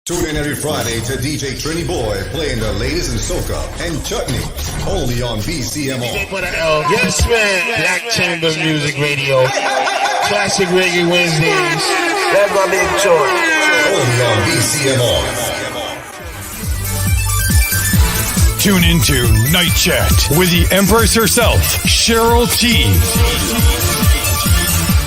Tune in every Friday to DJ Trini Boy playing the latest in soca and chutney, only on BCMO. Yes, man. Black Chamber Music Radio. Classic Reggae Wednesdays. That's my big choice. Only on BCMO. Tune into Night Chat with the Empress herself, Cheryl T.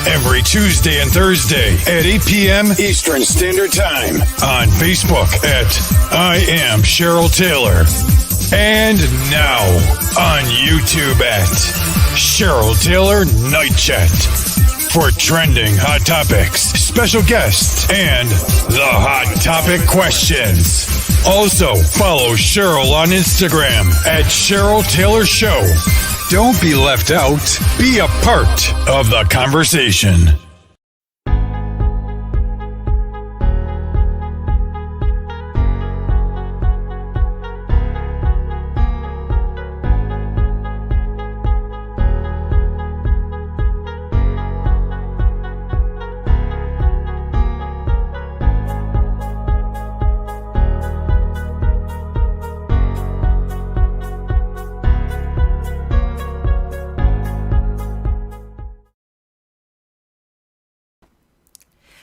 Every Tuesday and Thursday at 8 p.m. Eastern Standard Time on Facebook at I Am Cheryl Taylor. And now on YouTube at Cheryl Taylor Night Chat for trending hot topics, special guests, and the hot topic questions. Also, follow Cheryl on Instagram at Cheryl Taylor Show. Don't be left out. Be a part of the conversation.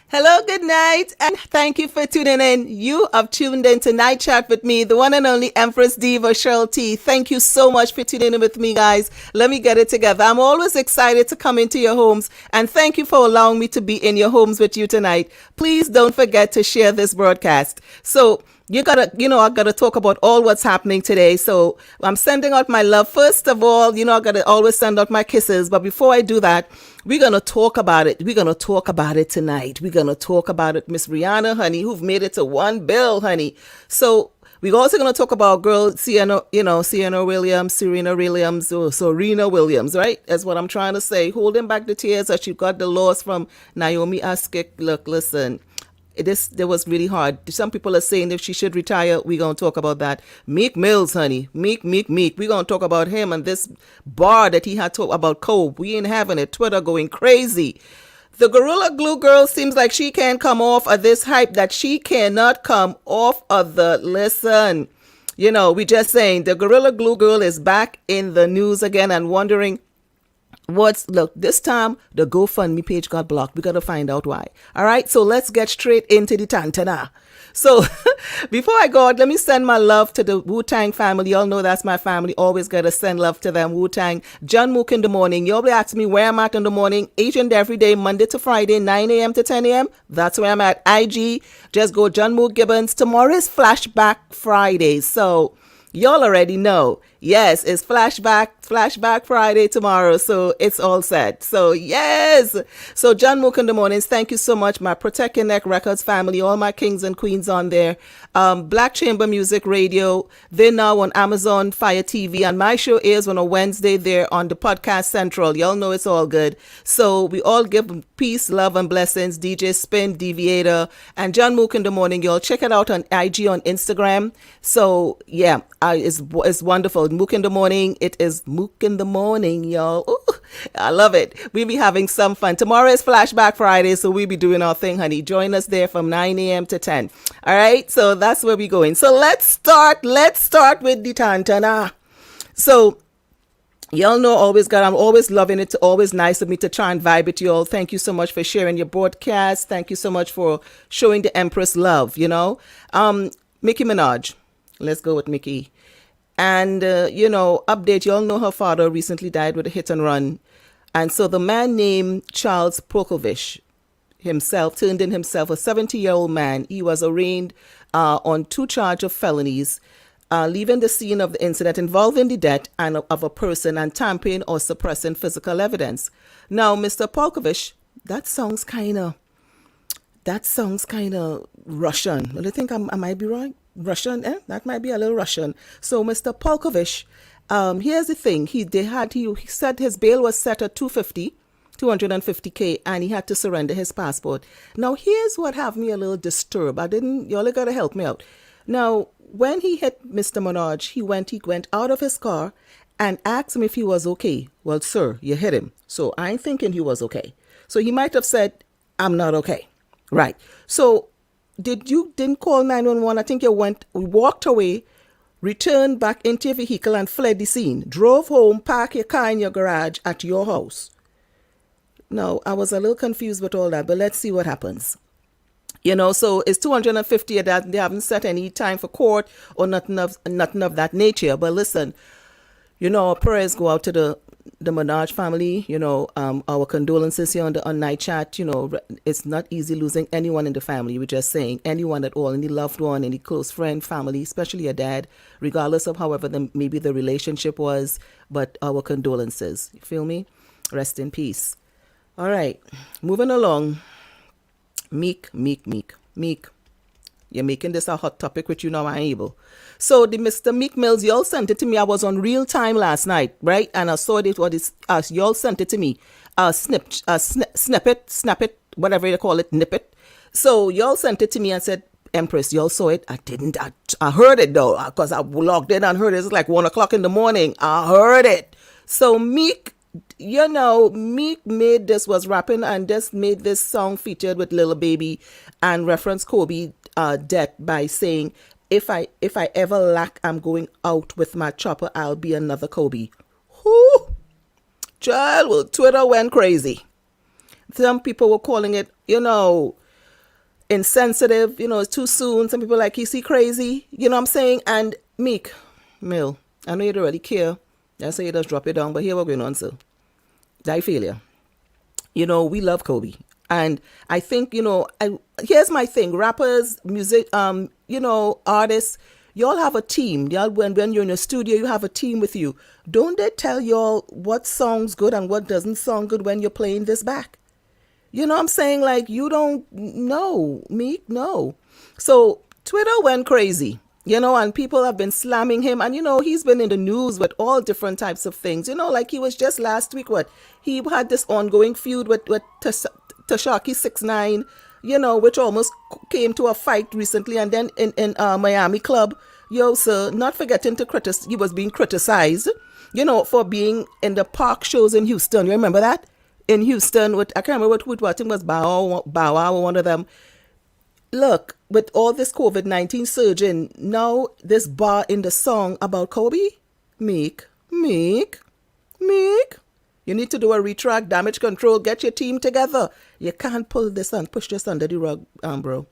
Hello, good night, and thank you for tuning in. You have tuned in to Night Chat with me, the one and only Empress Diva Cheryl T. Thank you so much for tuning in with me, guys. Let me get it together. I'm always excited to come into your homes, and thank you for allowing me to be in your homes with you tonight. Please don't forget to share this broadcast. So, I gotta talk about all what's happening today. So I'm sending out my love. First of all, I gotta always send out my kisses. But before I do that, we're gonna talk about it. We're gonna talk about it tonight. We're gonna talk about it, Miss Rihanna, honey, who've made it to $1 billion, honey. So we're also gonna talk about girl Serena Williams, right? That's what I'm trying to say. Holding back the tears as she got the loss from Naomi Askek. Look, listen. That was really hard. Some people are saying if she should retire, we're going to talk about that. Meek Mills, honey. Meek. We're going to talk about him and this bar that he had talked about Cove. We ain't having it. Twitter going crazy. The Gorilla Glue girl seems like she can't come off of this hype that she cannot come off of the listen. We just saying the Gorilla Glue girl is back in the news again and wondering look, this time the GoFundMe page got blocked. We got to find out why. All right, so let's get straight into the tantana. So before I go out, let me send my love to the Wu-Tang family. Y'all know that's my family. Always got to send love to them. Wu-Tang. John Mook in the morning. Y'all be asking me where I'm at in the morning. Each and every day, Monday to Friday, 9 a.m. to 10 a.m. That's where I'm at. IG. Just go John Mook Gibbons. Tomorrow is Flashback Friday. So y'all already know. Yes, it's Flashback Friday tomorrow. So it's all set. So yes. So John Mook in the mornings. Thank you so much. My Protect Your Neck Records family, all my kings and queens on there. Black Chamber Music Radio. They're now on Amazon Fire TV. And my show airs on a Wednesday there on the Podcast Central. Y'all know it's all good. So we all give peace, love, and blessings. DJ Spin, Deviator, and John Mook in the morning. Y'all check it out on IG, on Instagram. So yeah, it's wonderful. Mook in the morning. It is Mook in the morning, y'all. Ooh, I love it. We'll be having some fun. Tomorrow is Flashback Friday, so we'll be doing our thing, honey. Join us there from 9 a.m. to 10. All right, so that's where we're going. So let's start with the tantana. So y'all know I'm always loving it. Always nice of me to try and vibe with you all. Thank you so much for sharing your broadcast. Thank you so much for showing the Empress love, Nicki Minaj. Let's go with Nicki. And, update, you all know her father recently died with a hit and run. And so the man named Charles Polkovich himself turned in himself, a 70-year-old man. He was arraigned on 2 charges of felonies, leaving the scene of the incident involving the death of a person and tampering or suppressing physical evidence. Now, Mr. Polkovich, that sounds kind of Russian. Well, I think I might be right. Russian, that might be a little Russian. So Mr. Polkovich, here's the thing. He said his bail was set at $250K, and he had to surrender his passport. Now, here's what have me a little disturbed. Y'all gotta help me out. Now, when he hit Mr. Minaj, he went out of his car and asked him if he was okay. Well, sir, you hit him. So I'm thinking he was okay. So he might have said, I'm not okay. Right. So didn't call 911? I think you walked away, returned back into your vehicle and fled the scene. Drove home, parked your car in your garage at your house. No, I was a little confused with all that, but let's see what happens. So it's 250 that they haven't set any time for court or nothing of that nature. But listen, our prayers go out to the Menage family. Our condolences here on Night Chat. It's not easy losing anyone in the family. We're just saying anyone at all, any loved one, any close friend, family, especially a dad, regardless of however maybe the relationship was. But our condolences. You feel me? Rest in peace. All right, moving along. Meek. You're making this a hot topic, which I'm able. So the Mr. Meek Mills, y'all sent it to me. I was on real time last night, right? And I saw it. Y'all sent it to me. Snap it, whatever you call it, nip it. So y'all sent it to me and said, Empress, y'all saw it. I didn't. I heard it though, because I logged in and heard it. It's like 1:00 in the morning. I heard it. So Meek. Meek was rapping and just made this song featured with Lil Baby and referenced Kobe death by saying, if I ever lack, I'm going out with my chopper, I'll be another Kobe. Whoo! Child, well, Twitter went crazy. Some people were calling it, insensitive, it's too soon. Some people like, is he crazy? You know what I'm saying? And Meek Mill, I know you don't really care. I say you just drop it down, but here we're going on, so. I feel you. We love Kobe. And I think, here's my thing. Rappers, music, artists, y'all have a team. Y'all, when you're in a studio, you have a team with you. Don't they tell y'all what song's good and what doesn't sound good when you're playing this back? You know what I'm saying? Like, you don't know, Meek, no. So Twitter went crazy. And people have been slamming him. And, he's been in the news with all different types of things. Like he was just last week, he had this ongoing feud with Tashaki 6ix9ine, which almost came to a fight recently. And then in Miami Club, sir, not forgetting he was being criticized, for being in the park shows in Houston. You remember that? In Houston, I can't remember what I think was Bow Wow or one of them. Look, with all this COVID-19 surging, now this bar in the song about Kobe? Meek. You need to do a retract, damage control, get your team together. You can't push this under the rug, bro.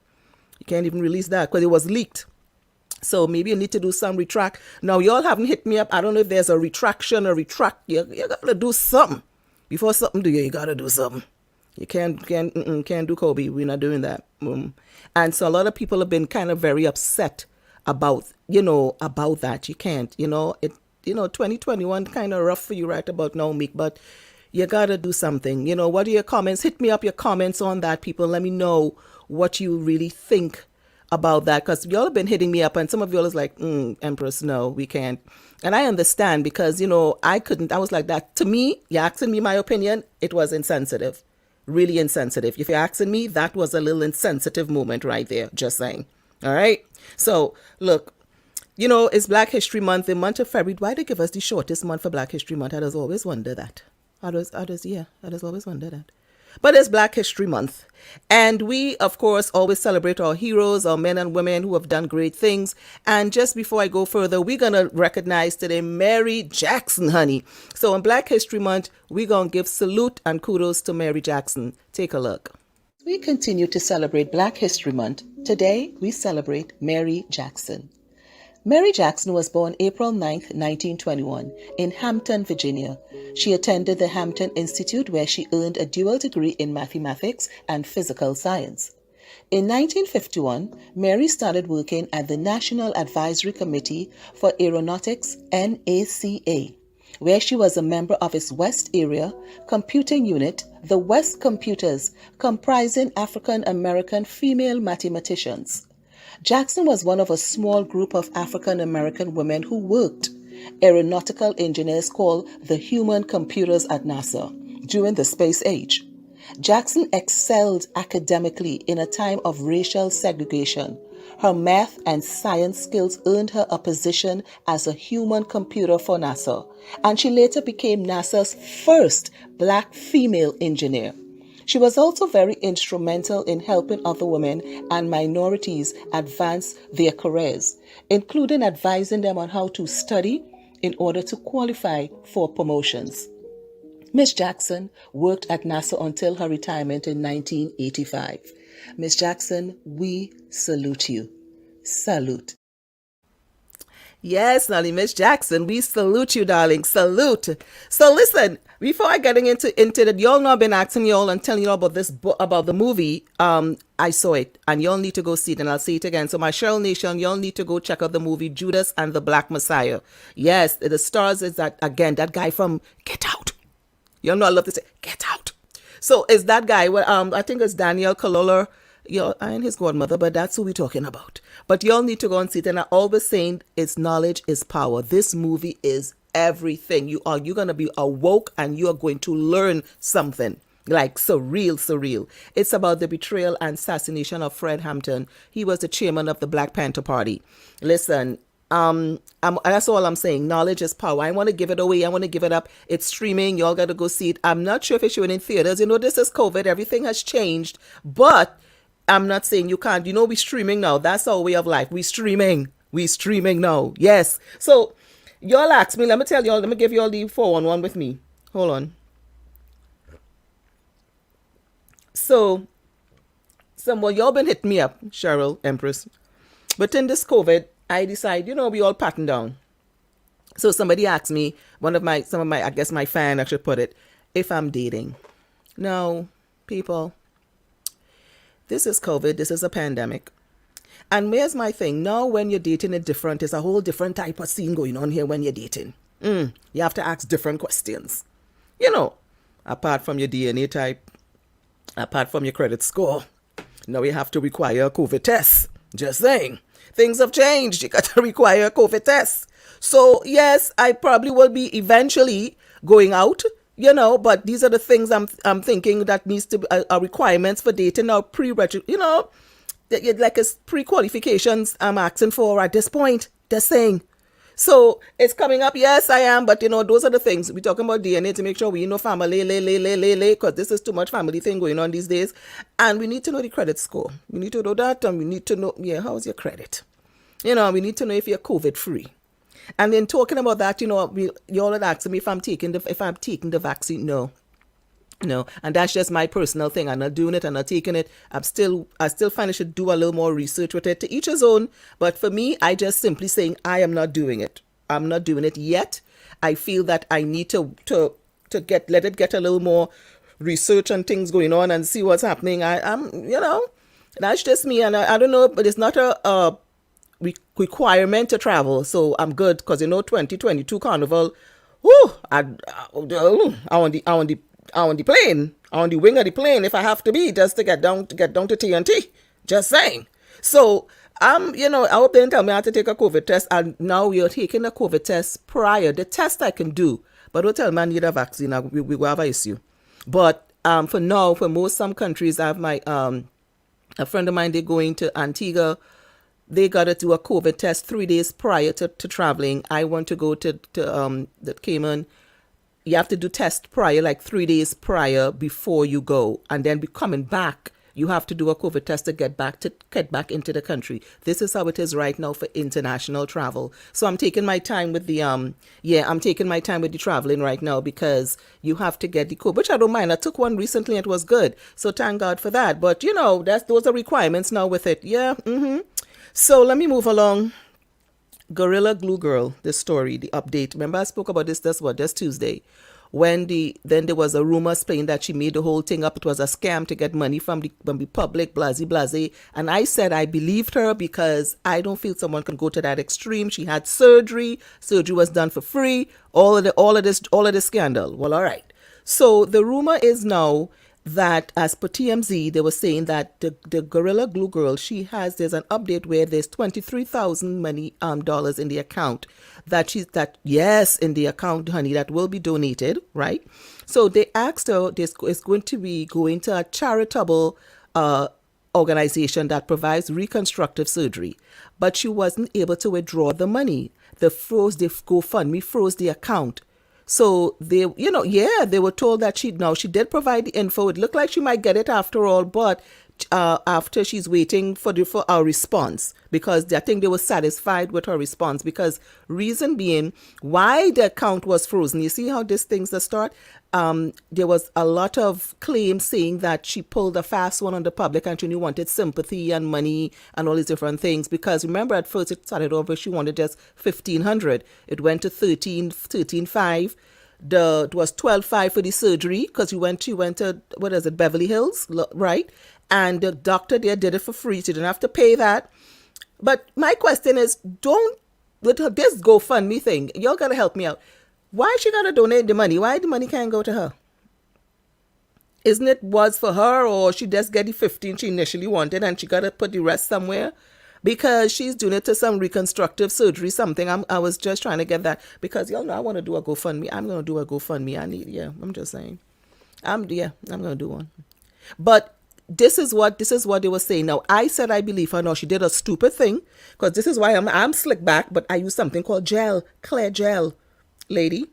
You can't even release that because it was leaked. So maybe you need to do some retract. Now, y'all haven't hit me up. I don't know if there's a retraction or retract. You got to do something. Before something do you got to do something. You can't do Kobe. We're not doing that. And so a lot of people have been kind of very upset about that. You can't, 2021 kind of rough for you right about now, Meek, but you got to do something. What are your comments? Hit me up your comments on that, people. Let me know what you really think about that, because y'all have been hitting me up and some of y'all is like, Empress, no, we can't. And I understand because, I was like that. To me, you're asking me my opinion, it was insensitive. Really insensitive. If you're asking me, that was a little insensitive moment right there. Just saying. All right. So look, it's Black History Month. The month of February. Why they give us the shortest month for Black History Month? I just always wonder that. I just always wonder that. But it's Black History Month. And we, of course, always celebrate our heroes, our men and women who have done great things. And just before I go further, we're going to recognize today Mary Jackson, honey. So in Black History Month, we're going to give salute and kudos to Mary Jackson. Take a look. We continue to celebrate Black History Month. Today, we celebrate Mary Jackson. Mary Jackson was born April 9, 1921, in Hampton, Virginia. She attended the Hampton Institute, where she earned a dual degree in mathematics and physical science. In 1951, Mary started working at the National Advisory Committee for Aeronautics, NACA, where she was a member of its West Area Computing Unit, the West Computers, comprising African American female mathematicians. Jackson was one of a small group of African American women who worked, aeronautical engineers called the human computers at NASA, during the space age. Jackson excelled academically in a time of racial segregation. Her math and science skills earned her a position as a human computer for NASA, and she later became NASA's first Black female engineer. She was also very instrumental in helping other women and minorities advance their careers, including advising them on how to study in order to qualify for promotions. Miss Jackson worked at NASA until her retirement in 1985. Miss Jackson, we salute you. Salute. Yes, Nelly, Miss Jackson, we salute you, darling. Salute. So listen, before I getting into that, y'all know I've been asking y'all and telling y'all about this book, about the movie. I saw it, and y'all need to go see it, and I'll say it again. So my Cheryl Nation, y'all need to go check out the movie Judas and the Black Messiah. Yes, the stars is that again, that guy from Get Out. Y'all know I love to say Get Out. So is that guy? Well, I think it's Daniel Kaluuya. I ain't his godmother, but that's who we're talking about. But y'all need to go and see it. And I always saying it's knowledge is power. This movie is everything. You're gonna be awoke and you are going to learn something. Like surreal. It's about the betrayal and assassination of Fred Hampton. He was the chairman of the Black Panther Party. Listen, that's all I'm saying. Knowledge is power. I want to give it away. I want to give it up. It's streaming. Y'all got to go see it. I'm not sure if it's showing in theaters. This is COVID. Everything has changed. But I'm not saying you can't. We're streaming now. That's our way of life. We're streaming now. Yes. So y'all ask me. Let me tell y'all. Let me give y'all the 411 with me. Hold on. So y'all been hitting me up, Cheryl, Empress. But in this COVID, I decide, we all patting down. So somebody asked me, I guess my fan actually put it, if I'm dating. No, people, this is COVID. This is a pandemic. And here's my thing. Now when you're dating it different, it's a whole different type of scene going on here when you're dating. You have to ask different questions. Apart from your DNA type, apart from your credit score, now you have to require a COVID test. Just saying. Things have changed. You got to require a COVID test. So, yes, I probably will be eventually going out, but these are the things I'm thinking that needs to be requirements for dating now, like it's pre-qualifications I'm asking for at this point. Just saying. So, it's coming up. Yes, I am. But, those are the things. We're talking about DNA to make sure we know family, because this is too much family thing going on these days. And we need to know the credit score. We need to know that. And we need to know, how's your credit? We need to know if you're COVID free. And then talking about that, y'all had asked me if I'm taking the vaccine. No. And that's just my personal thing. I'm not doing it. I'm not taking it. I still find I should do a little more research with it. To each his own. But for me, I just simply saying I am not doing it. I'm not doing it yet. I feel that I need to let it get a little more research and things going on and see what's happening. I'm that's just me. And I don't know, but it's not a requirement to travel. So I'm good because 2022 Carnival. Whoo! I on the plane, on the wing of the plane, if I have to be, just to get down to TNT. Just saying. So, I hope they didn't tell me I have to take a COVID test, and now you're taking a COVID test prior. The test I can do, but don't tell me I need a vaccine. We will have an issue. But for now, for some countries, I have my a friend of mine. They're going to Antigua. They got to do a COVID test 3 days prior to traveling. I want to go to the Cayman. You have to do test prior, like 3 days prior before you go. And then be coming back, you have to do a COVID test to get back into the country. This is how it is right now for international travel. So I'm taking my time with the traveling right now because you have to get the COVID, which I don't mind. I took one recently, it was good. So thank God for that. But those are requirements now with it. Yeah. So let me move along. Gorilla Glue Girl, the story, the update. Remember I spoke about this Tuesday. Then there was a rumor saying that she made the whole thing up. It was a scam to get money from the public, blase. And I said I believed her because I don't feel someone can go to that extreme. She had surgery. Surgery was done for free. All of this scandal. Well, all right. So the rumor is now that as per TMZ, they were saying that the Gorilla Glue Girl, there's an update where there's $23,000 in the account in the account, honey, that will be donated, right? So they asked her, it's going to be going to a charitable organization that provides reconstructive surgery, but she wasn't able to withdraw the money. The GoFundMe froze the account. So they, they were told that she did provide the info. It looked like she might get it after all, but after she's waiting for our response, because I think they were satisfied with her response, because reason being why the account was frozen. You see how these things that start? There was a lot of claims saying that she pulled a fast one on the public and she only wanted sympathy and money and all these different things. Because remember, at first it started over, she wanted just $1,500. It went to $13,500. It was $12,500 for the surgery, because she went to, Beverly Hills, right? And the doctor there did it for free. She didn't have to pay that. But my question is, with this GoFundMe thing, y'all got to help me out. Why she got to donate the money? Why the money can't go to her? Isn't it was for her, or she just get the 15 she initially wanted and she got to put the rest somewhere? Because she's doing it to some reconstructive surgery, something. I was just trying to get that, because y'all know I want to do a GoFundMe. I'm going to do a GoFundMe. I'm just saying. I'm going to do one. But this is what they were saying. Now, I said I believe her. No, she did a stupid thing, because this is why I'm slick back, but I use something called gel, clear gel. Lady,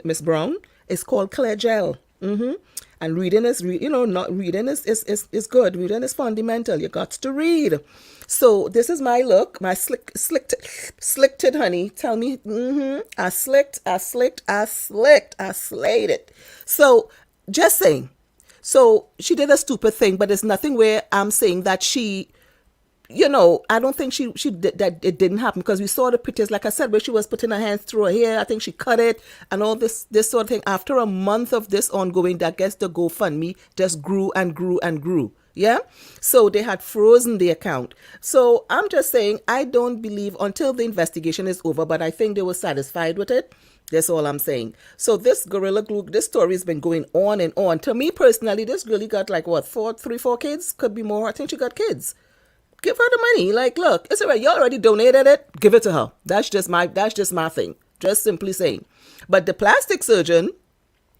Miss Brown, it's called clear gel. And reading is, not reading is good. Reading is fundamental. You got to read. So this is my look, my slicked it, honey. Tell me, I slayed it. So just saying. So she did a stupid thing, but there's nothing where I'm saying that she, I don't think she did that. It didn't happen, because we saw the pictures, like I said, where she was putting her hands through her hair. I think she cut it and all this sort of thing. After a month of this ongoing, I guess the GoFundMe just grew and grew and grew. Yeah. So they had frozen the account. So I'm just saying, I don't believe until the investigation is over, but I think they were satisfied with it. That's all I'm saying. So this Gorilla Glue, this story has been going on and on. To me personally, this really got like what, 4 kids? Could be more. I think she got kids. Give her the money. Like, look, it's all right. You already donated it. Give it to her. That's just my thing. Just simply saying. But the plastic surgeon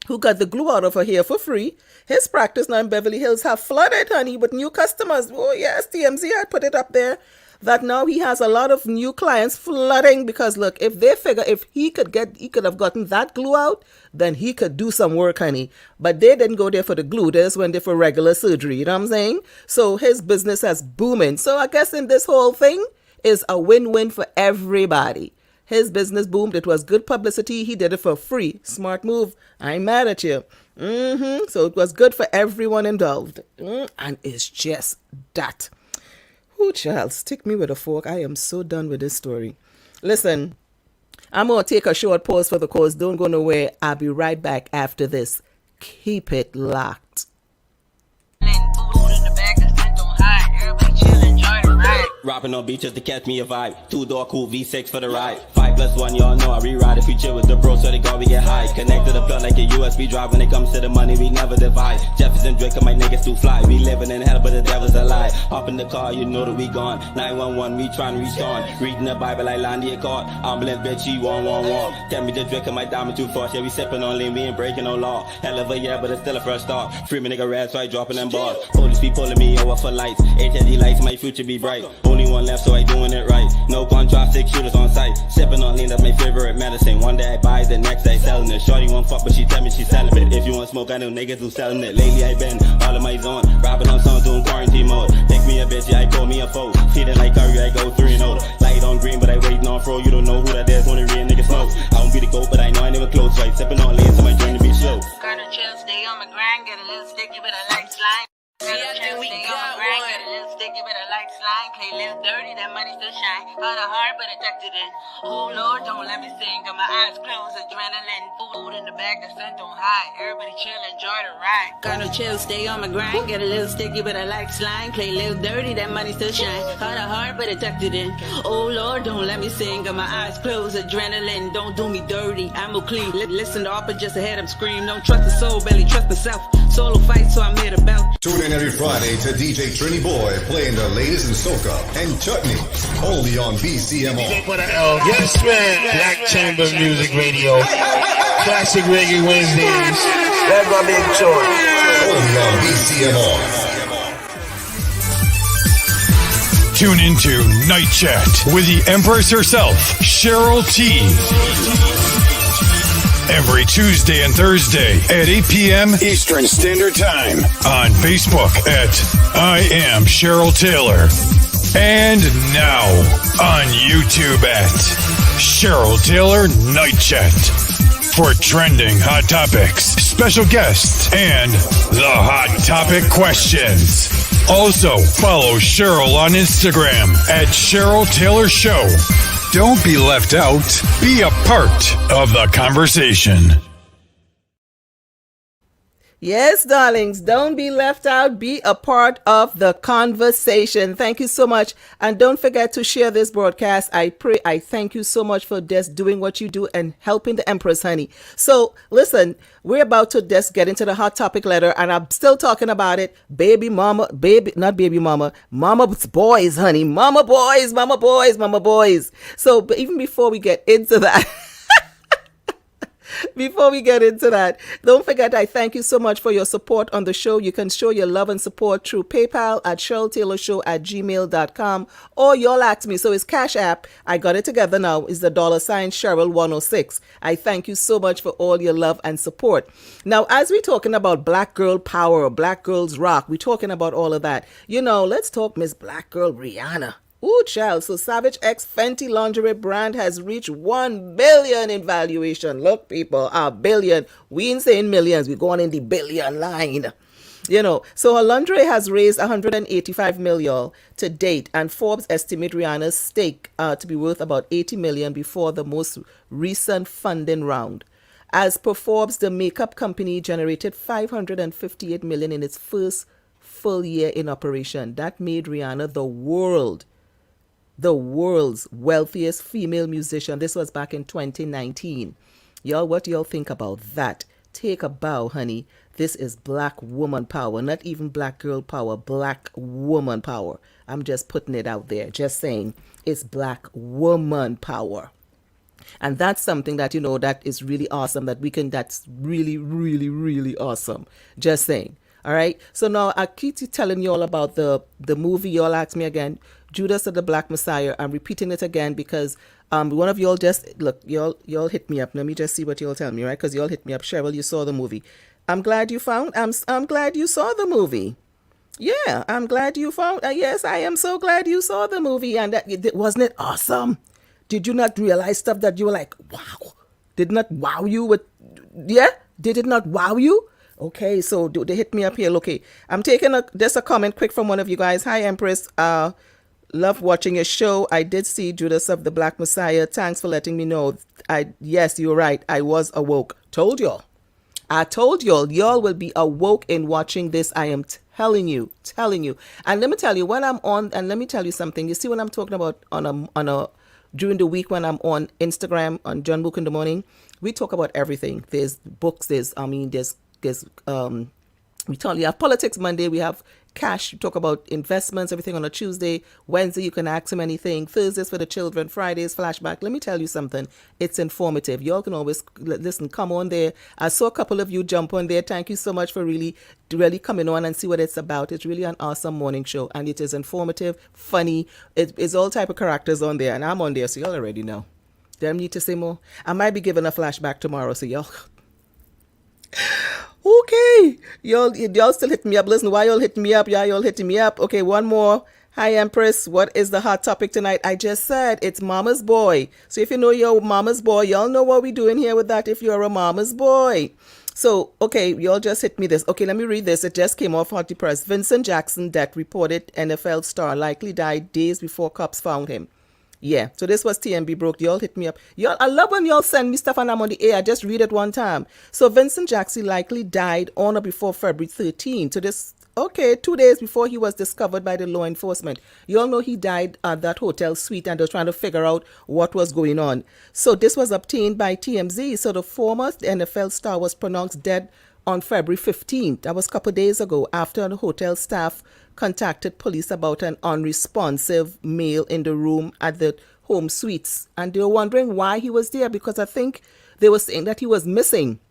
who got the glue out of her hair for free, his practice now in Beverly Hills have flooded, honey, with new customers. Oh yes, TMZ had put it up there. That now he has a lot of new clients flooding, because look, if they figure if he could have gotten that glue out, then he could do some work, honey. But they didn't go there for the glue. They just went there for regular surgery. You know what I'm saying? So his business has booming. So I guess in this whole thing is a win-win for everybody. His business boomed. It was good publicity. He did it for free. Smart move. I ain't mad at you. So it was good for everyone involved. And it's just that. Oh, child, stick me with a fork. I am so done with this story. Listen, I'm going to take a short pause for the cause. Don't go nowhere. I'll be right back after this. Keep it locked. Rapping on beaches to catch me a vibe. 2-door cool V6 for the ride. 5+1, y'all know I re-ride. If we chill with the bro, so they go, we get high. Connect to the plug like a USB drive. When it comes to the money, we never divide. Jefferson Drake and my niggas too fly. We living in hell, but the devil's a lie. Hop in the car, you know that we gone. 911, we trying to reach on. Reading the Bible like Landy a card. Ambulance, bitch, she 111. Tell me the Drake and my diamond too fast. Yeah, we sipping on lean, we ain't breaking no law. Hell of a year, but it's still a fresh start. Free me nigga red, so I dropping them bars. Police be pulling me over for lights. HLD lights, my future be bright. Only one left, so I doing it right. No contrast, 6 shooters on sight. Sipping on lean, that's my favorite medicine. One day I buy, the next day selling it. Shorty won't fuck, but she tell me she selling it. If you want smoke, I know niggas who selling it. Lately I been all in my zone, rapping on songs doing quarantine mode. Pick me a bitch, yeah, I call me a foe. Feeling like Curry, I go 3-0. Light on green, but I waiting on fro. You don't know who that is, only real niggas smoke. I won't be the GOAT, but I know I never close. So I sipping on lean, so my journey be slow. Gotta chill, stay on my grind, get a little sticky, but I like slime. Gotta chill, stay on my grind, get a little sticky, but I like slime. Play a little dirty, that money still shine. Hard or hard, but attracted in. Oh Lord, don't let me sing, got my eyes closed, adrenaline. Food in the bag, the sun don't hide. Everybody chill, enjoy the ride. Gotta chill, stay on my grind, get a little sticky, but I like slime. Play a little dirty, that money still shine. Hard or hard, but attracted in. Oh Lord, don't let me sing, got my eyes closed, adrenaline. Don't do me dirty, I'm clean. Listen to opera, just ahead, I'm scream. Don't trust the soul, barely trust myself. Solo fight, so I made a belt. Tune in every Friday to DJ Trini Boy playing the latest in soca and chutney, only on BCMO. For the L. Yes, man. Black Chamber Music Radio. Classic Reggae Wednesdays. That's my big choice. Only on BCMO. Tune into Night Chat with the Empress herself, Cheryl T. every Tuesday and Thursday at 8 p.m. Eastern Standard Time on Facebook at I Am Cheryl Taylor. And now on YouTube at Cheryl Taylor Night Chat for trending hot topics, special guests, and the hot topic questions. Also, follow Cheryl on Instagram at Cheryl Taylor Show. Don't be left out. Be a part of the conversation. Yes, darlings, don't be left out. Be a part of the conversation. Thank you so much. And don't forget to share this broadcast. I thank you so much for just doing what you do and helping the Empress, honey. So listen, we're about to just get into the hot topic letter, and I'm still talking about it. Mama boys, honey. Mama boys. So but even before we get into that, don't forget, I thank you so much for your support on the show. You can show your love and support through PayPal at CherylTaylorShow@gmail.com, or y'all ask me. So it's Cash App. I got it together now. Is the $ Cheryl 106. I thank you so much for all your love and support. Now, as we're talking about Black Girl Power, Black Girls Rock, we're talking about all of that. Let's talk Miss Black Girl Rihanna. Ooh, child. So Savage X Fenty lingerie brand has reached 1 billion in valuation. Look, people, a billion. We ain't saying millions. We're going in the billion line. So her lingerie has raised 185 million to date, and Forbes estimate Rihanna's stake to be worth about 80 million before the most recent funding round. As per Forbes, the makeup company generated 558 million in its first full year in operation. That made Rihanna the world's wealthiest female musician. This was back in 2019. Y'all, what do y'all think about that? Take a bow, honey. This is Black woman power, not even Black girl power, Black woman power. I'm just putting it out there, just saying it's Black woman power. And that's something that, that is really awesome, that's really, really, really awesome. Just saying. All right. So now I keep telling you all about the movie. Y'all asked me again, Judas of the Black Messiah. I'm repeating it again because one of y'all y'all hit me up. Let me just see what y'all tell me, right? Because y'all hit me up. Cheryl, you saw the movie. I'm glad you saw the movie. Yeah, I'm glad you found. Yes, I am so glad you saw the movie. And wasn't it awesome? Did you not realize stuff that you were like, wow? Did not wow you with? Yeah, did it not wow you? Okay, so they hit me up here. Okay, I'm taking just a comment quick from one of you guys. Hi, Empress. Love watching your show. I did see Judas of the Black Messiah. Thanks for letting me know. Yes, you're right. I was awoke. Told y'all. I told y'all. Y'all will be awoke in watching this. I am telling you. And let me tell you, when I'm on, and let me tell you something. You see what I'm talking about during the week when I'm on Instagram on John Book in the Morning, we talk about everything. There's books. We have politics Monday. We have cash. We talk about investments, everything on a Tuesday. Wednesday, you can ask him anything. Thursdays for the children. Fridays, flashback. Let me tell you something. It's informative. Y'all can always listen. Come on there. I saw a couple of you jump on there. Thank you so much for really coming on and see what it's about. It's really an awesome morning show, and it is informative, funny. It's all type of characters on there, and I'm on there, so y'all already know. Don't need to say more. I might be giving a flashback tomorrow, so y'all. Okay, y'all still hitting me up. Listen, why y'all hitting me up? Yeah, y'all hitting me up. Okay, one more. Hi, Empress. What is the hot topic tonight? I just said it's Mama's Boy. So if you know your Mama's Boy, y'all know what we're doing here with that if you're a Mama's Boy. So, okay, y'all just hit me this. Okay, let me read this. It just came off Hot Press. Vincent Jackson, death reported NFL star, likely died days before cops found him. Yeah, so this was TMB broke. Y'all hit me up. Y'all, I love when y'all send me stuff and I'm on the air. I just read it one time. So Vincent Jackson likely died on or before February 13th. So 2 days before he was discovered by the law enforcement. You all know he died at that hotel suite and they were trying to figure out what was going on. So this was obtained by TMZ. So the former NFL star was pronounced dead on February 15th. That was a couple of days ago after the hotel staff contacted police about an unresponsive male in the room at the home suites. And they were wondering why he was there because I think they were saying that he was missing.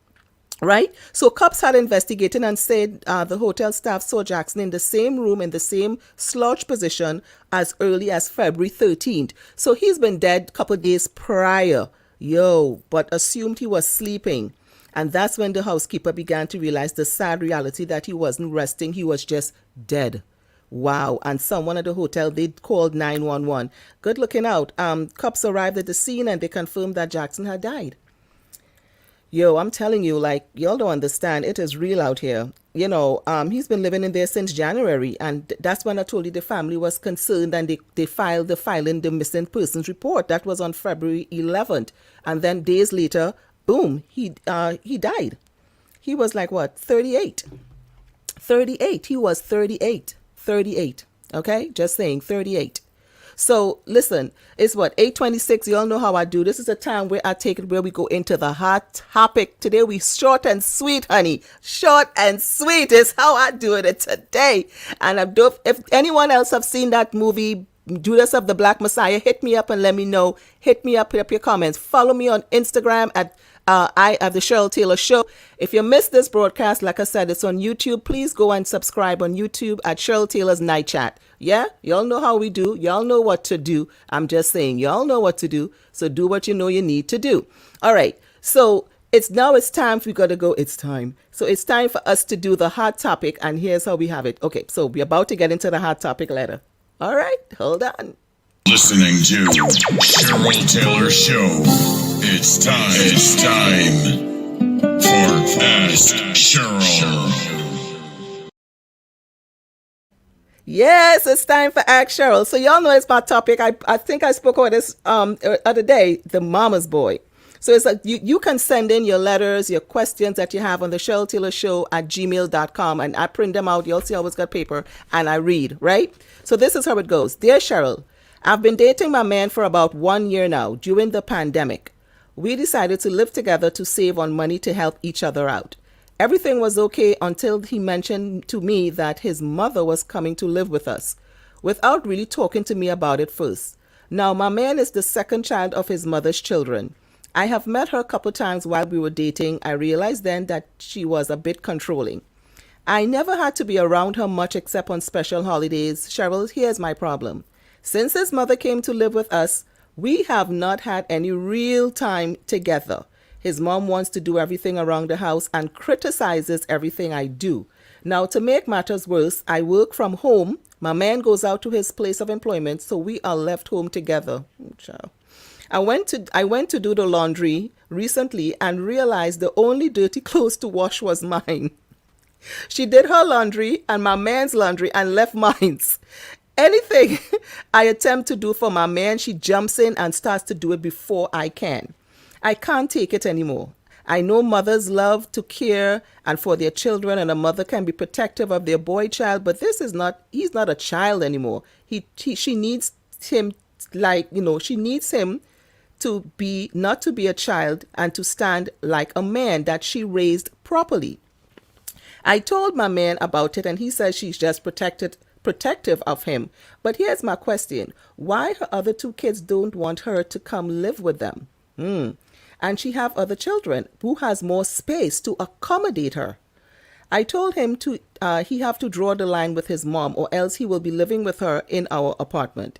Right? So cops had investigated and said the hotel staff saw Jackson in the same room in the same slouch position as early as February 13th. So he's been dead a couple of days prior but assumed he was sleeping. And that's when the housekeeper began to realize the sad reality that he wasn't resting, he was just dead. Wow. And someone at the hotel, they called 911. Good looking out. Cops arrived at the scene and they confirmed that Jackson had died. I'm telling you, like, y'all don't understand. It is real out here. He's been living in there since January. And that's when I told you the family was concerned and they filed the missing persons report. That was on February 11th. And then days later, boom, he died. He was like, what, 38? 38. He was 38. 38. Okay? Just saying, 38. So listen, it's what, 8:26. You all know how I do. This is a time where I take it where we go into the hot topic. Today we short and sweet, honey. Short and sweet is how I do it today. And if anyone else have seen that movie, Judas of the Black Messiah, hit me up and let me know. Hit me up, put up your comments. Follow me on Instagram at I have the Cheryl Taylor Show. If you missed this broadcast, like I said, it's on YouTube. Please go and subscribe on YouTube at Cheryl Taylor's Night Chat. Yeah, y'all know how we do. Y'all know what to do. I'm just saying, y'all know what to do. So do what you know you need to do. All right. So it's time. We got to go. It's time. So it's time for us to do the hot topic. And here's how we have it. Okay. So we're about to get into the hot topic later. All right. Hold on. Listening to Cheryl Taylor Show. It's time for Ask Cheryl. Yes, it's time for Ask Cheryl. So y'all know it's my topic. I think I spoke about this other day, the mama's boy. So it's like you can send in your letters, your questions that you have on the Cheryl Taylor Show at gmail.com, and I print them out. You'll see I always got paper and I read, right? So this is how it goes. Dear Cheryl, I've been dating my man for about 1 year now during the pandemic. We decided to live together to save on money to help each other out. Everything was okay until he mentioned to me that his mother was coming to live with us, without really talking to me about it first. Now, my man is the second child of his mother's children. I have met her a couple times while we were dating. I realized then that she was a bit controlling. I never had to be around her much except on special holidays. Cheryl, here's my problem. Since his mother came to live with us, we have not had any real time together. His mom wants to do everything around the house and criticizes everything I do. Now, to make matters worse, I work from home. My man goes out to his place of employment, so we are left home together. Child. I went to do the laundry recently and realized the only dirty clothes to wash was mine. She did her laundry and my man's laundry and left mine. Anything I attempt to do for my man, she jumps in and starts to do it before I can. I can't take it anymore. I know mothers love to care and for their children, and a mother can be protective of their boy child, but he's not a child anymore. She needs him, she needs him to be, not to be a child and to stand like a man that she raised properly. I told my man about it and he says she's just protective of him. But here's my question. Why her other two kids don't want her to come live with them? And she have other children who has more space to accommodate her. I told him he have to draw the line with his mom or else he will be living with her in our apartment.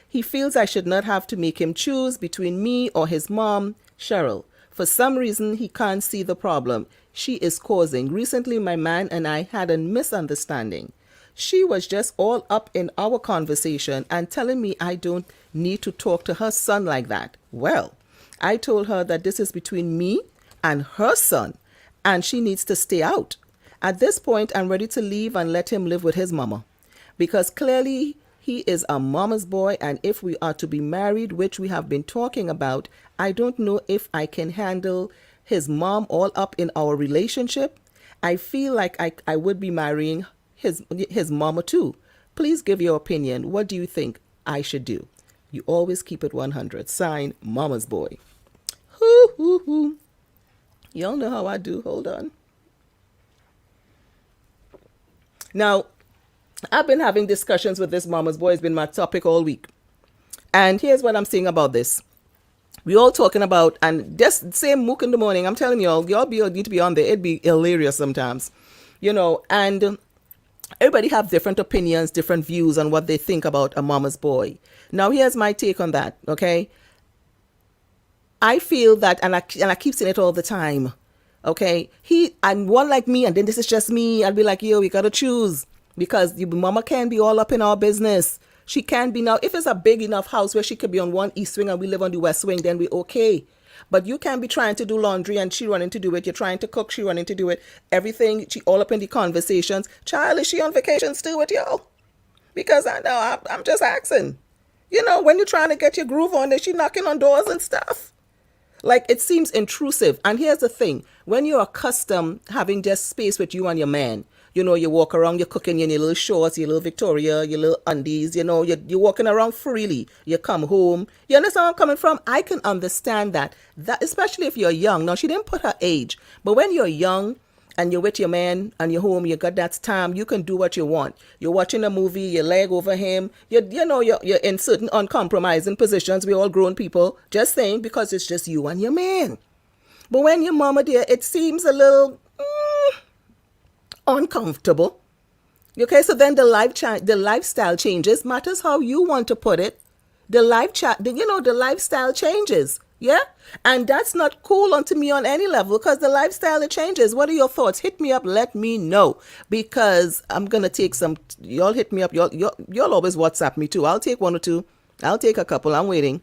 He feels I should not have to make him choose between me or his mom, Cheryl. For some reason, he can't see the problem she is causing. Recently, my man and I had a misunderstanding. She was just all up in our conversation and telling me I don't need to talk to her son like that. Well, I told her that this is between me and her son, and she needs to stay out. At this point, I'm ready to leave and let him live with his mama, because clearly he is a mama's boy, and if we are to be married, which we have been talking about, I don't know if I can handle his mom all up in our relationship. I feel like I would be marrying his mama too. Please give your opinion. What do you think I should do? You always keep it 100. Sign, Mama's Boy. Hoo, hoo, hoo. Y'all know how I do. Hold on. Now, I've been having discussions with this Mama's Boy. It's been my topic all week. And here's what I'm saying about this. We all talking about, and just same mook in the morning. I'm telling y'all need to be on there. It'd be hilarious sometimes. And everybody have different opinions, different views on what they think about a mama's boy. Now, here's my take on that, okay? I feel that, and I keep saying it all the time. Okay, and one like me, and then this is just me. I'll be like, yo, we gotta choose, because your mama can't be all up in our business. She can be now. If it's a big enough house where she could be on one east wing and we live on the west wing, then we okay. But you can't be trying to do laundry and she running to do it. You're trying to cook, she running to do it. Everything, she all up in the conversations. Child, is she on vacation still with y'all? Because I know, I'm just asking. You know, when you're trying to get your groove on, is she knocking on doors and stuff? Like, it seems intrusive. And here's the thing. When you're accustomed having just space with you and your man, you know, you walk around, you're cooking in your little shorts, your little Victoria, your little undies, you know, you're walking around freely. You come home. You understand where I'm coming from? I can understand that, especially if you're young. Now, she didn't put her age. But when you're young and you're with your man and you're home, you got that time, you can do what you want. You're watching a movie, your leg over him. You're in certain uncompromising positions. We're all grown people. Just saying, because it's just you and your man. But when your mama dear, it seems a little uncomfortable. Okay, so then the lifestyle changes. Matters how you want to put it. The lifestyle changes. Yeah, and that's not cool onto me on any level, because the lifestyle, it changes. What are your thoughts? Hit me up. Let me know, because I'm gonna take some. Y'all hit me up. Y'all always WhatsApp me too. I'll take one or two. I'll take a couple. I'm waiting,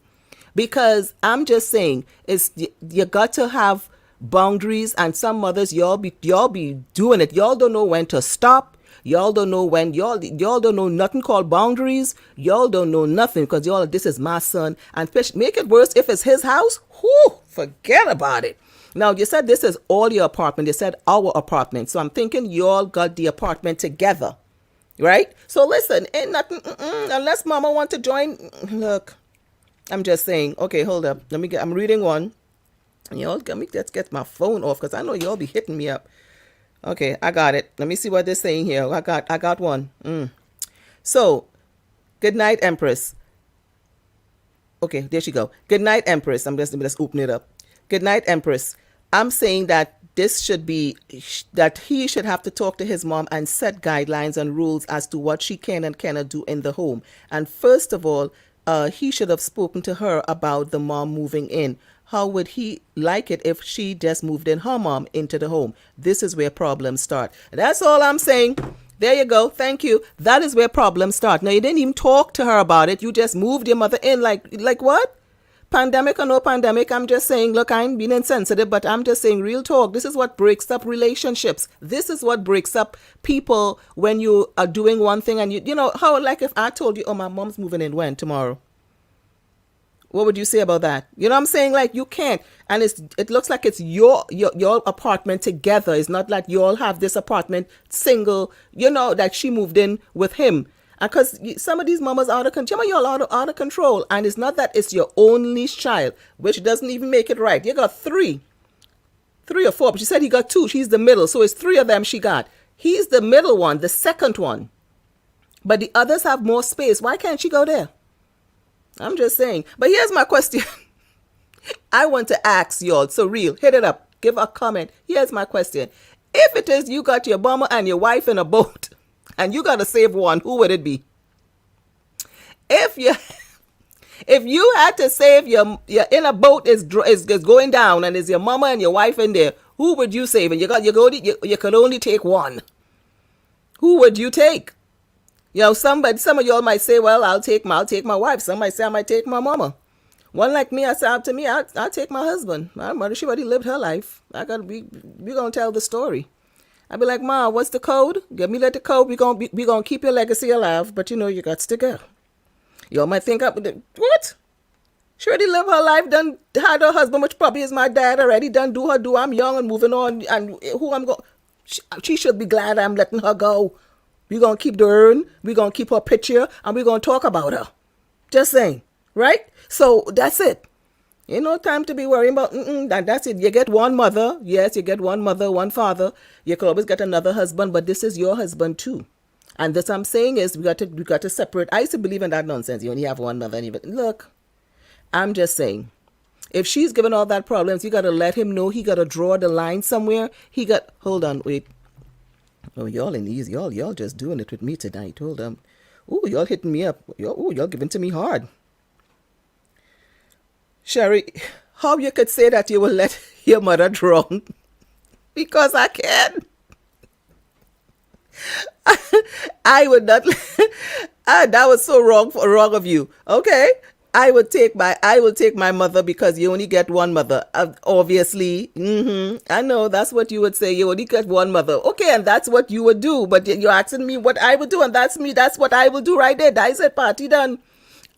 because I'm just saying, you got to have boundaries. And some mothers, y'all be doing it. Y'all don't know when to stop. Y'all don't know when. Y'all don't know nothing called boundaries. Y'all don't know nothing, because this is my son. And make it worse if it's his house. Whew, forget about it. Now, you said this is all your apartment. You said our apartment. So I'm thinking y'all got the apartment together, right? So listen, ain't nothing, unless mama want to join. Look, I'm just saying. Okay, hold up. I'm reading one. Y'all, let's get my phone off, because I know y'all be hitting me up. Okay, I got it. Let me see what they're saying here. I got one. So, good night, Empress. Okay, there she go. Good night, Empress. I'm just open it up. Good night, Empress. I'm saying that that he should have to talk to his mom and set guidelines and rules as to what she can and cannot do in the home. And first of all, he should have spoken to her about the mom moving in. How would he like it if she just moved in her mom into the home? This is where problems start. That's all I'm saying. There you go. Thank you. That is where problems start. Now, you didn't even talk to her about it. You just moved your mother in. Like what? Pandemic or no pandemic, I'm just saying, look, I'm being insensitive, but I'm just saying real talk. This is what breaks up relationships. This is what breaks up people when you are doing one thing and you know, how, like if I told you, oh, my mom's moving in when? Tomorrow. What would you say about that? You know what I'm saying? Like, you can't. And it looks like it's your apartment together. It's not like you all have this apartment single, you know, that she moved in with him. And because some of these mamas out of control, you're all out of control. And it's not that it's your only child, which doesn't even make it right. You got three or four, but she said he got two. She's the middle. So it's three of them she got. He's the middle one, the second one. But the others have more space. Why can't she go there? I'm just saying. But here's my question. I want to ask y'all. So real, hit it up. Give a comment. Here's my question. If it is you got your mama and your wife in a boat and you got to save one, who would it be? If you had to save you're in a boat is going down and is your mama and your wife in there, who would you save? And you could only take one. Who would you take? You know, some of y'all might say, well, I'll take my wife. Some might say I might take my mama. One like me, I said, to me, I'll take my husband. My mother, she already lived her life. We're gonna tell the story. I'll be like, Ma, what's the code? Give me the code. We gonna keep your legacy alive, but you know, you got to go. Y'all might think what? She already lived her life, done had her husband, which probably is my dad already, done do. I'm young and moving on, and who I'm going, she should be glad I'm letting her go. We're going to keep the urn, we're going to keep her picture, and we're going to talk about her. Just saying, right? So that's it. Ain't no time to be worrying about, that's it. You get one mother. Yes, you get one mother, one father. You could always get another husband, but this is your husband too. And this I'm saying is we got to separate. I used to believe in that nonsense. You only have one mother. Look, I'm just saying, if she's given all that problems, you got to let him know. He got to draw the line somewhere. Hold on, wait. Oh, y'all in these, y'all just doing it with me tonight. Hold on. Ooh, y'all hitting me up. Y'all giving to me hard. Sherry, how you could say that you will let your mother drown? Because I can. I would not. That was so wrong of you. Okay, I will take my mother because you only get one mother. Obviously, I know that's what you would say. You only get one mother. Okay, and that's what you would do. But you're asking me what I would do, and that's me. That's what I will do right there. That is it. Party done.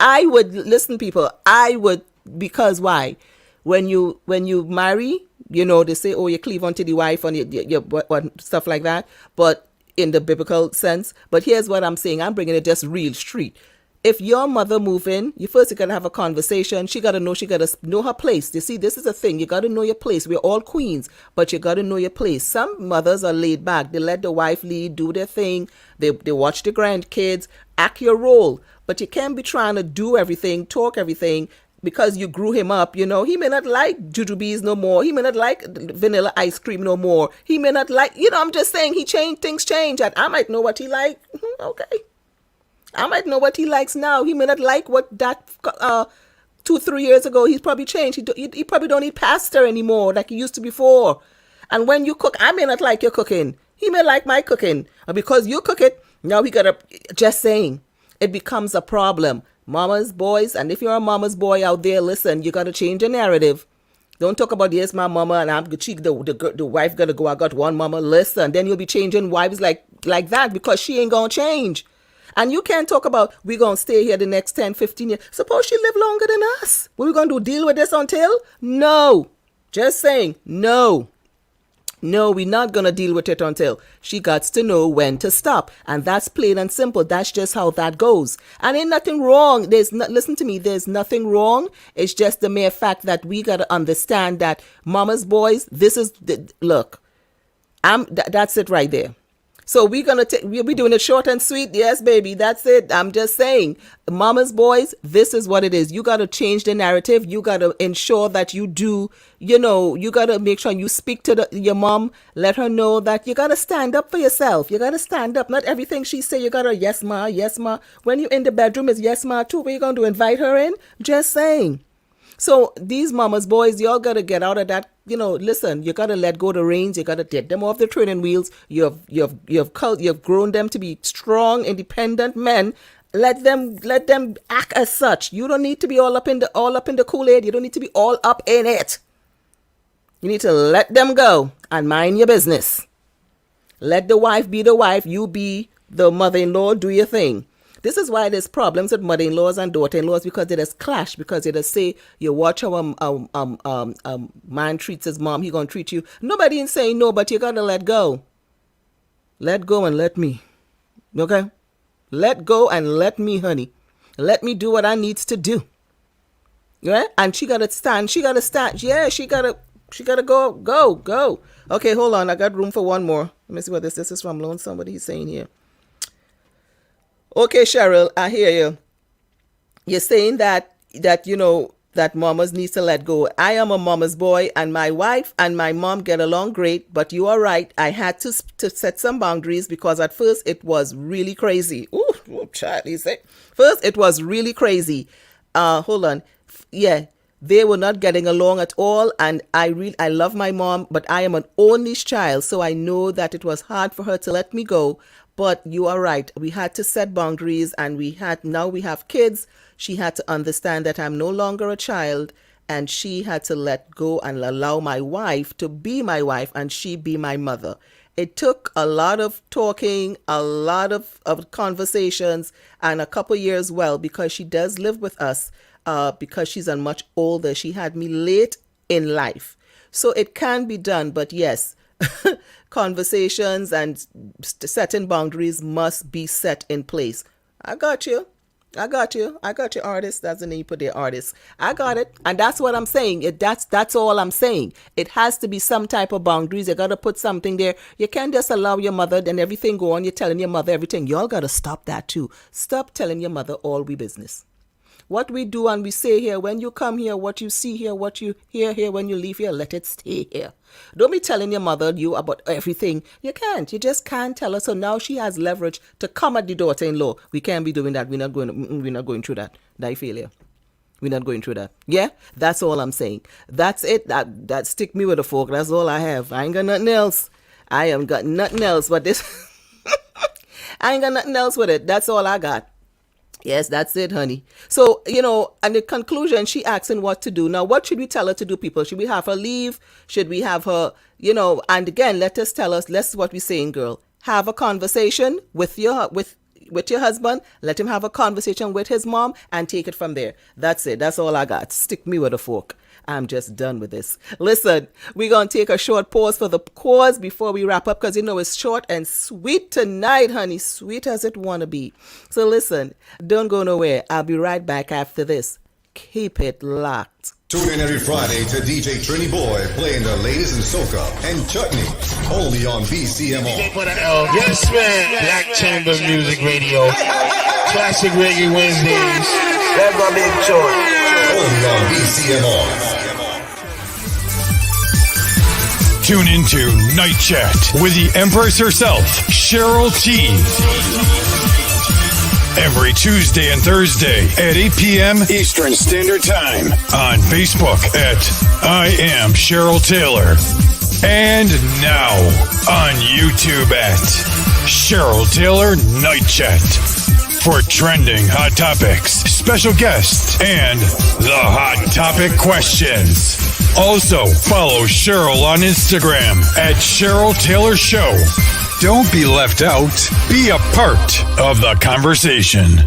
I would listen, people. I would, because why? When you marry, they say, oh, you cleave onto the wife and your what stuff like that. But in the biblical sense. But here's what I'm saying. I'm bringing it just real street. If your mother move in, you gotta have a conversation. She gotta know her place. You see, this is a thing. You gotta know your place. We're all queens, but you gotta know your place. Some mothers are laid back. They let the wife lead, do their thing. They watch the grandkids, act your role. But you can't be trying to do everything, talk everything, because you grew him up. He may not like jujubes no more. He may not like vanilla ice cream no more. He may not like, I'm just saying things change. And I might know what he like. Okay. I might know what he likes now. He may not like what that 2-3 years ago. He's probably changed. He probably don't eat pasta anymore like he used to before. And when you cook, I may not like your cooking. He may like my cooking. And because you cook it, now he gotta, just saying, it becomes a problem. Mamas, boys, and if you're a mama's boy out there, listen, you gotta change the narrative. Don't talk about, yes, my mama, and the wife gotta go, I got one mama. Listen, then you'll be changing wives like that because she ain't gonna change. And you can't talk about, we're going to stay here the next 10, 15 years. Suppose she live longer than us. What are we going to do, deal with this until? No. Just saying, no. No, we're not going to deal with it until. She got to know when to stop. And that's plain and simple. That's just how that goes. And ain't nothing wrong. Listen to me, there's nothing wrong. It's just the mere fact that we got to understand that mama's boys, look, that's it right there. So we'll be doing it short and sweet. Yes, baby, that's it. I'm just saying, mama's boys, this is what it is. You got to change the narrative. You got to ensure that you do, you got to make sure you speak to your mom. Let her know that you got to stand up for yourself. You got to stand up. Not everything she say, you got to, yes, ma, yes, ma. When you're in the bedroom, is yes, ma, too. What you going to do, invite her in? Just saying. So these mama's boys, y'all got to get out of that. Listen, you got to let go the reins. You got to get them off the training wheels. You've grown them to be strong, independent men. Let them act as such. You don't need to be all up in the Kool-Aid. You don't need to be all up in it. You need to let them go and mind your business. Let the wife be the wife. You be the mother-in-law. Do your thing. This is why there's problems with mother-in-laws and daughter-in-laws, because they just clash, because they just say, you watch how a man treats his mom, he gonna treat you. Nobody is saying no, but you gotta let go. Let go and let me. Okay? Let go and let me, honey. Let me do what I needs to do. Right? And she gotta stand. Yeah, she gotta go. Okay, hold on. I got room for one more. Let me see what this is from Lonesome. What he's saying here. Okay, Cheryl, I hear you. You're saying that mamas needs to let go. I am a mama's boy, and my wife and my mom get along great, but you are right. I had to set some boundaries, because at first it was really crazy. Ooh, Charlie say. First it was really crazy. Hold on. Yeah, they were not getting along at all, and I love my mom, but I am an only child, so I know that it was hard for her to let me go. But you are right. We had to set boundaries, and now we have kids. She had to understand that I'm no longer a child, and she had to let go and allow my wife to be my wife, and she be my mother. It took a lot of talking, a lot of conversations, and a couple years, because she does live with us, because she's much older. She had me late in life. So it can be done, but yes, conversations and setting boundaries must be set in place. I got you, artist. That's the name you put there, artist. I got it. And that's what I'm saying. That's all I'm saying. It has to be some type of boundaries. You got to put something there. You can't just allow your mother and everything go on. You're telling your mother everything. Y'all got to stop that too. Stop telling your mother all we business. What we do and we say here, when you come here, what you see here, what you hear here, when you leave here, let it stay here. Don't be telling your mother you about everything. You can't. You just can't tell her. So now she has leverage to come at the daughter-in-law. We can't be doing that. We're not going through that. Die failure. We're not going through that. Yeah, that's all I'm saying. That's it. That stick me with a fork. That's all I have. I ain't got nothing else. I ain't got nothing else but this. I ain't got nothing else with it. That's all I got. Yes, that's it, honey. So, and the conclusion, she asking what to do. Now, what should we tell her to do, people? Should we have her leave? Should we have her, and again, let's what we're saying, girl. Have a conversation with your husband. Let him have a conversation with his mom and take it from there. That's it. That's all I got. Stick me with a fork. I'm just done with this. Listen, we're going to take a short pause for the cause before we wrap up because it's short and sweet tonight, honey. Sweet as it want to be. So listen, don't go nowhere. I'll be right back after this. Keep it locked. Tune in every Friday to DJ Trini Boy playing the latest in soca and chutney. Only on BCMO. Yes, man. Black Chamber Music Radio. Classic Reggae Wednesdays. That's my big choice. Only on BCMO. Tune into Night Chat with the Empress herself, Cheryl T. Every Tuesday and Thursday at 8 p.m. Eastern Standard Time on Facebook at I Am Cheryl Taylor. And now on YouTube at Cheryl Taylor Night Chat. For trending hot topics, special guests, and the hot topic questions. Also, follow Cheryl on Instagram at Cheryl Taylor Show. Don't be left out. Be a part of the conversation.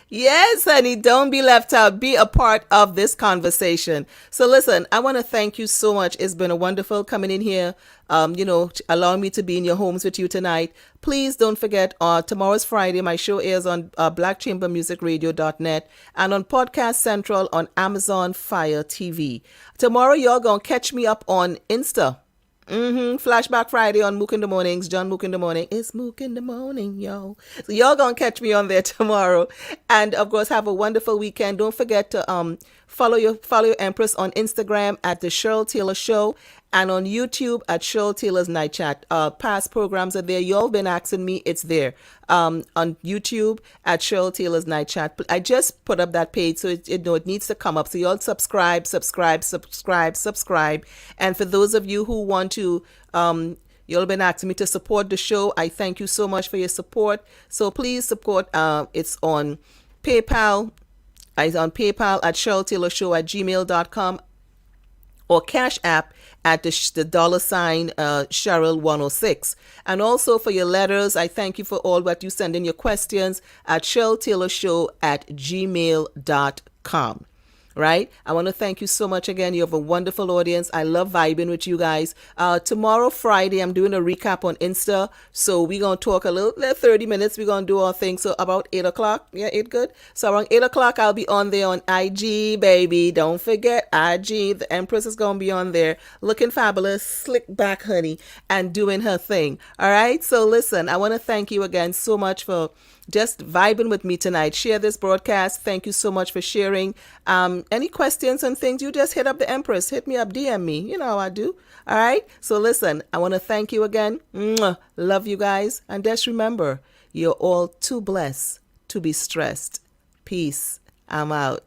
Yes, honey, don't be left out. Be a part of this conversation. So listen, I want to thank you so much. It's been a wonderful coming in here, allowing me to be in your homes with you tonight. Please don't forget, tomorrow's Friday. My show airs on blackchambermusicradio.net and on Podcast Central on Amazon Fire TV. Tomorrow, y'all going to catch me up on Insta. Flashback Friday on Mook in the Mornings. John Mook in the Morning. It's Mook in the Morning, yo. So y'all gonna catch me on there tomorrow. And of course, have a wonderful weekend. Don't forget to follow your Empress on Instagram at the Cheryl Taylor Show and on YouTube at Cheryl Taylor's Night Chat. Past programs are there. Y'all been asking me. It's there. On YouTube at Cheryl Taylor's Night Chat. I just put up that page, so it needs to come up. So y'all subscribe. And for those of you who want to, y'all been asking me to support the show. I thank you so much for your support. So please support. It's on PayPal. It's on PayPal at CherylTaylorShow@gmail.com or Cash App at the $sign Cheryl 106. And also for your letters, I thank you for all what you send in your questions at CherylTaylorShow@gmail.com. Right? I want to thank you so much again. You have a wonderful audience. I love vibing with you guys. Tomorrow, Friday, I'm doing a recap on Insta. So we're going to talk a little 30 minutes. We're going to do our thing. So about 8 o'clock. Yeah, 8 good. So around 8 o'clock, I'll be on there on IG, baby. Don't forget IG. The Empress is going to be on there looking fabulous, slick back, honey, and doing her thing. All right? So listen, I want to thank you again so much for just vibing with me tonight. Share this broadcast. Thank you so much for sharing. Any questions and things, you just hit up the Empress. Hit me up, DM me. You know how I do. All right? So listen, I want to thank you again. Mwah. Love you guys. And just remember, you're all too blessed to be stressed. Peace. I'm out.